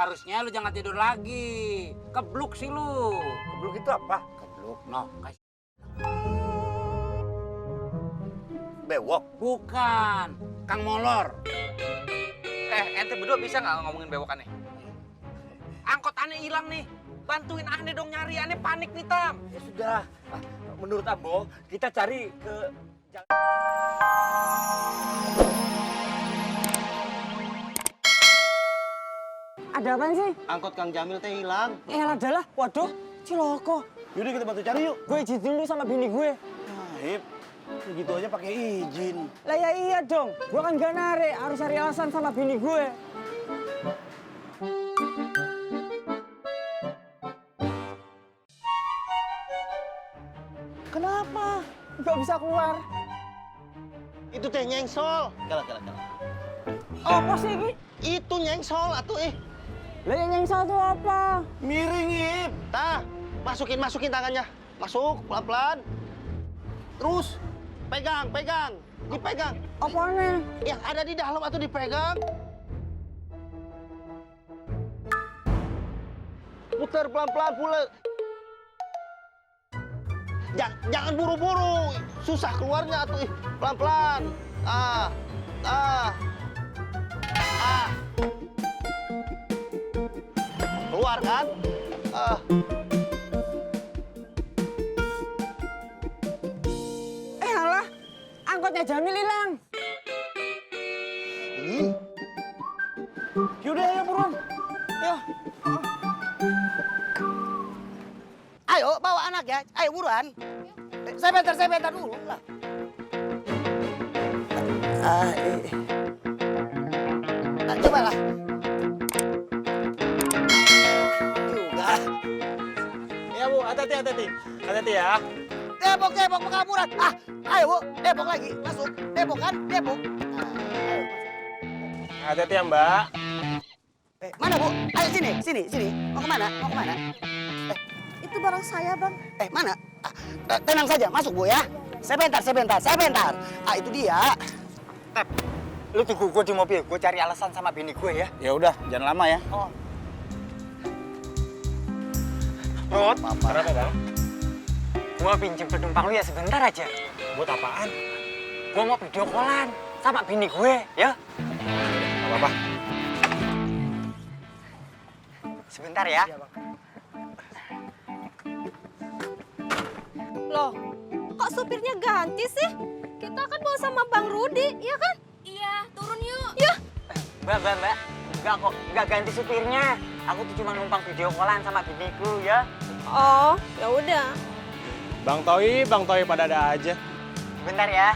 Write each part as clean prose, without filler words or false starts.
harusnya lu jangan tidur lagi. Kebluk sih lu. Kebluk itu apa? Kebluk, noh. Bewok. Bukan, Kang Molor. Ente berdua bisa nggak ngomongin bewokannya? Angkot aneh hilang nih. Bantuin aneh dong nyari, aneh panik nih Tam. Ya sudah. Menurut Ambo, kita cari ke Ada apaan sih? Angkot Kang Jamil teh hilang. Adalah, waduh, ciloko. Yaudah kita bantu cari yuk. Gue izin dulu sama bini gue. Hip, begitu aja pakai izin. Lah ya iya dong, gue kan gak narik, harus cari alasan sama bini gue. Kenapa? Gak bisa keluar. Itu teh nyengsol. Kalah. Apa sih ini? Itu nyengsol atuh Lah yang nyengsel tuh apa? Miring, Hip. Tah, masukin tangannya. Masuk pelan-pelan. Terus pegang. Dipegang. Apanya? Yang ada di dalam atau dipegang. Putar pelan-pelan pula. Jangan buru-buru. Susah keluarnya atuh. Pelan-pelan. Keluar kan? Alah, angkotnya Jamil hilang. Yaudah, ayo buruan. Yo, Ayo bawa anak ya. Ayo buruan. Saya bentar dulu lah. Coba lah. Juga. Ya Bu, hati-hati. Hati-hati ya. Depok pengaburan. Ayo Bu, Depok lagi. Masuk. Depok kan? Depok. Ayo. Hati-hati ya Mbak. Mana Bu? Ayo sini. Mau kemana? Itu barang saya, Bang. Mana? Tenang saja, masuk Bu ya. Sebentar. Itu dia. lu tunggu gue di mobil, gue cari alasan sama bini gue ya. Ya udah, jangan lama ya. Rod, Kenapa Bang? gue pinjem penumpang lu ya sebentar aja. Buat apaan? Gue mau video callan sama bini gue, ya. Gak apa-apa. Sebentar ya. Loh, kok supirnya ganti sih? Kita kan mau sama Bang Rudi, iya kan? Iya, turun yuk. Ya, Mbak. Enggak kok, enggak ganti supirnya. Aku tuh cuma numpang video callan sama biniku, ya. oh, ya udah. Bang Toi pada ada aja. Bentar ya.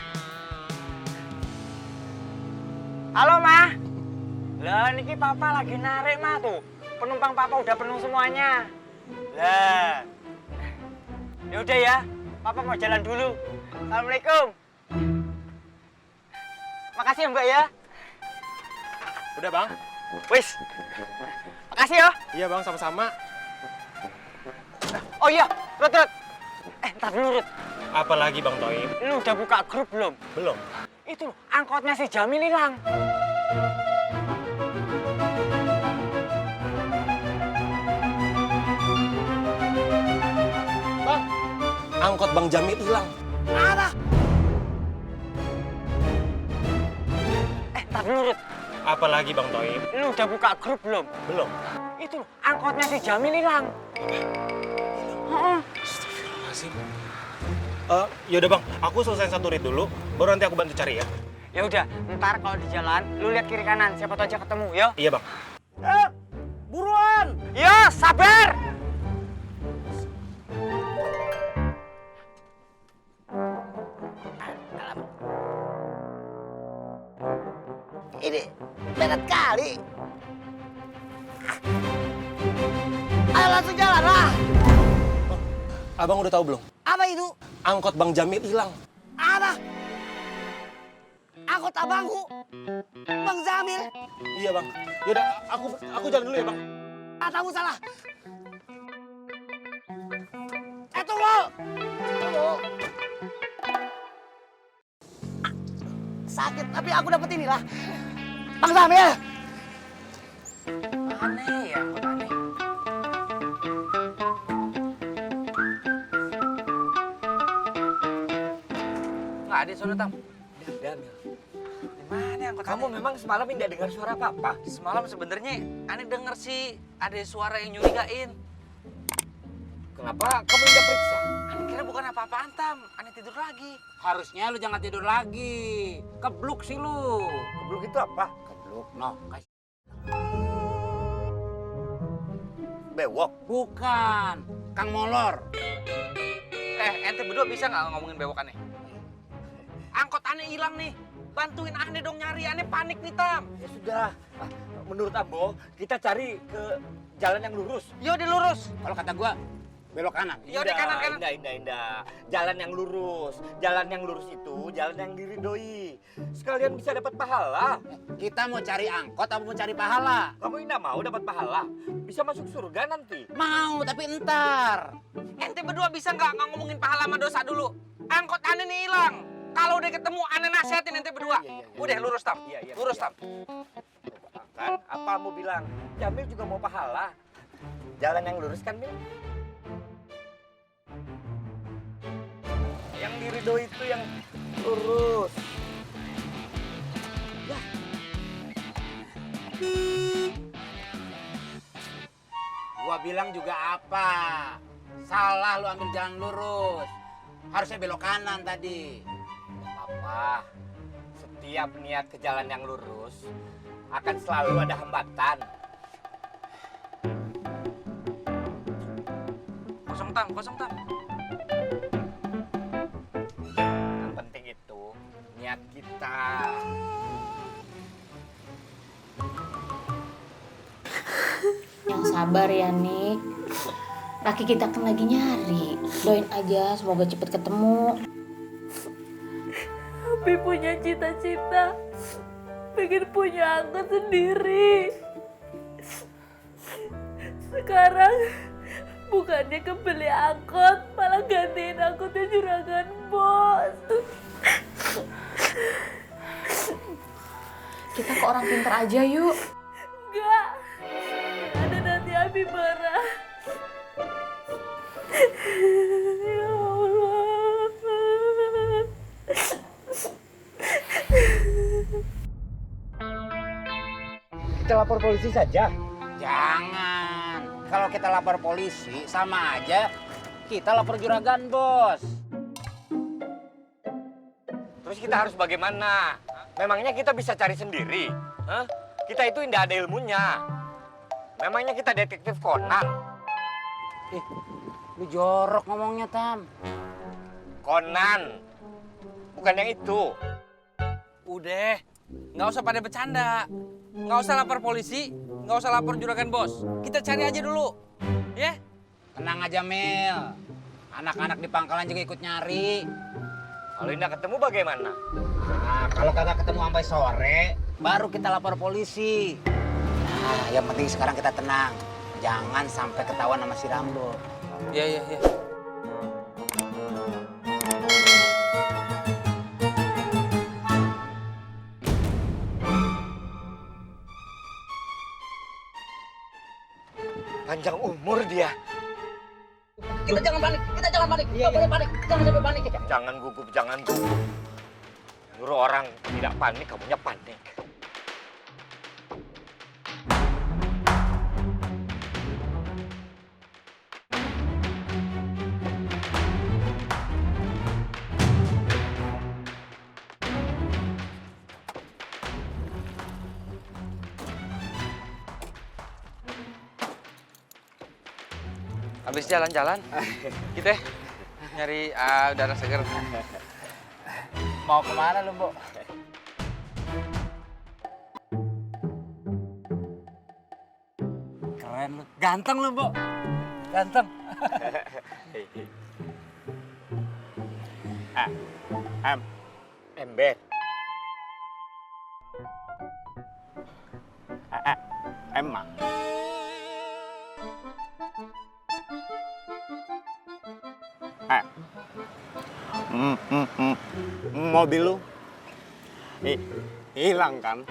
Halo, Ma. Lah, niki Papa lagi narik, Ma, tuh. Penumpang Papa udah penuh semuanya. Lah. Ya udah ya. Papa mau jalan dulu. Assalamualaikum. Makasih ya, Mbak ya. Udah Bang? Wis. Makasih ya. Iya Bang, sama-sama. Oh iya, Rut. Ntar dulu, Rut. Apa lagi Bang Toi? Lu udah buka grup belum? Belum. Itu angkotnya si Jamil hilang. Bang, angkot Bang Jamil hilang. Apa? Ntar dulu, Rut. Apa lagi Bang Toi? Lu udah buka grup belum? Belum. Itu angkotnya si Jamil hilang. Heeh. Astagfirullahaladzim. Yaudah Bang, aku selesai satu rit dulu, baru nanti aku bantu cari ya. Ya udah, ntar kalau di jalan lu lihat kiri kanan, siapa tahu aja ketemu, ya. Iya Bang. Buruan! Ya, sabar. Ini berat kali. Ayo langsung jalan lah. Abang udah tahu belum? Apa itu? Angkot Bang Jamil hilang. Apa? Angkot abangku. Bang Jamil. Iya Bang. Yaudah, aku jalan dulu ya Bang. Katamu salah. Tunggu. Sakit, tapi aku dapat inilah. Bang Jamil. Aneh ya, angkot aneh. Nggak ada suara Tam. Gimana angkot Kamu aneh? memang semalam tidak dengar suara apa-apa? Semalam sebenarnya aneh denger sih ada suara yang nyurigain. Kenapa kamu tidak periksa? Aneh kira bukan apa-apaan Tam, aneh tidur lagi. Harusnya lu jangan tidur lagi. Kebluk sih lu. Kebluk itu apa? Kebluk, noh. Kasih. Bewok. Bukan. Kang Molor. Ente berdua bisa nggak ngomongin bewok aneh? Angkot aneh hilang nih. Bantuin aneh dong nyari, aneh panik nih Tam. Ya sudah. Menurut Ambo, kita cari ke jalan yang lurus. Yaudah lurus. Kalau kata gua, belok kanan. Yaudah kanan. Indah. Jalan yang lurus. Jalan yang lurus itu jalan yang diridhoi. Sekalian bisa dapat pahala. Kita mau cari angkot atau mau cari pahala? Kamu tidak mau dapat pahala? Bisa masuk surga nanti. Mau, tapi entar. Ente berdua bisa nggak ngomongin pahala sama dosa dulu? Angkot aneh nih hilang. Kalau udah ketemu aneh nasihatin ente berdua. Udah lurus Tam. Lurus Tam. Kan apa mau bilang? Jamil juga mau pahala. Jalan yang lurus kan, Mil? Yang diridhoi itu yang lurus. Gua bilang juga apa? Salah lu ambil jalan lurus. Harusnya belok kanan tadi. Apa? Setiap niat ke jalan yang lurus akan selalu ada hambatan. Kosong Tam. Yang penting itu niat kita. Yang sabar ya, Nik. Laki kita kan lagi nyari. Doain aja semoga cepet ketemu. Abi punya cita-cita pengen punya angkot sendiri. Sekarang bukannya kebeli angkot, malah gantiin angkotnya juragan bos. Kita ke orang pinter aja yuk. Enggak, ada nanti Abi marah. Ya Allah. Kita lapor polisi saja. Jangan. Kalau kita lapor polisi, sama aja kita lapor juragan bos. Terus kita harus bagaimana? Memangnya kita bisa cari sendiri? Hah? Kita itu tidak ada ilmunya. Memangnya kita detektif Conan? Lu jorok ngomongnya, Tam. Conan, bukan yang itu. Udah, nggak usah pada bercanda. Nggak usah lapor polisi, nggak usah lapor juragan bos. Kita cari aja dulu, ya? Tenang aja, Mil. Anak-anak di pangkalan juga ikut nyari. Kalau tidak ketemu bagaimana? Nah, kalau kagak ketemu sampai sore, baru kita lapor polisi. Nah, yang penting sekarang kita tenang. Jangan sampai ketahuan sama si Rambo. Iya. Panjang umur dia. Kita jangan panik. Nggak boleh panik. Jangan sampai panik. Jangan gugup. Nyuruh orang tidak panik, kamunya panik. Habis jalan-jalan, kita nyari udara segar. Mau kemana lu, Bo? Keren lu. Ganteng lu, Bo. Ganteng. Ember. Emang. Mobil lu hilang kan?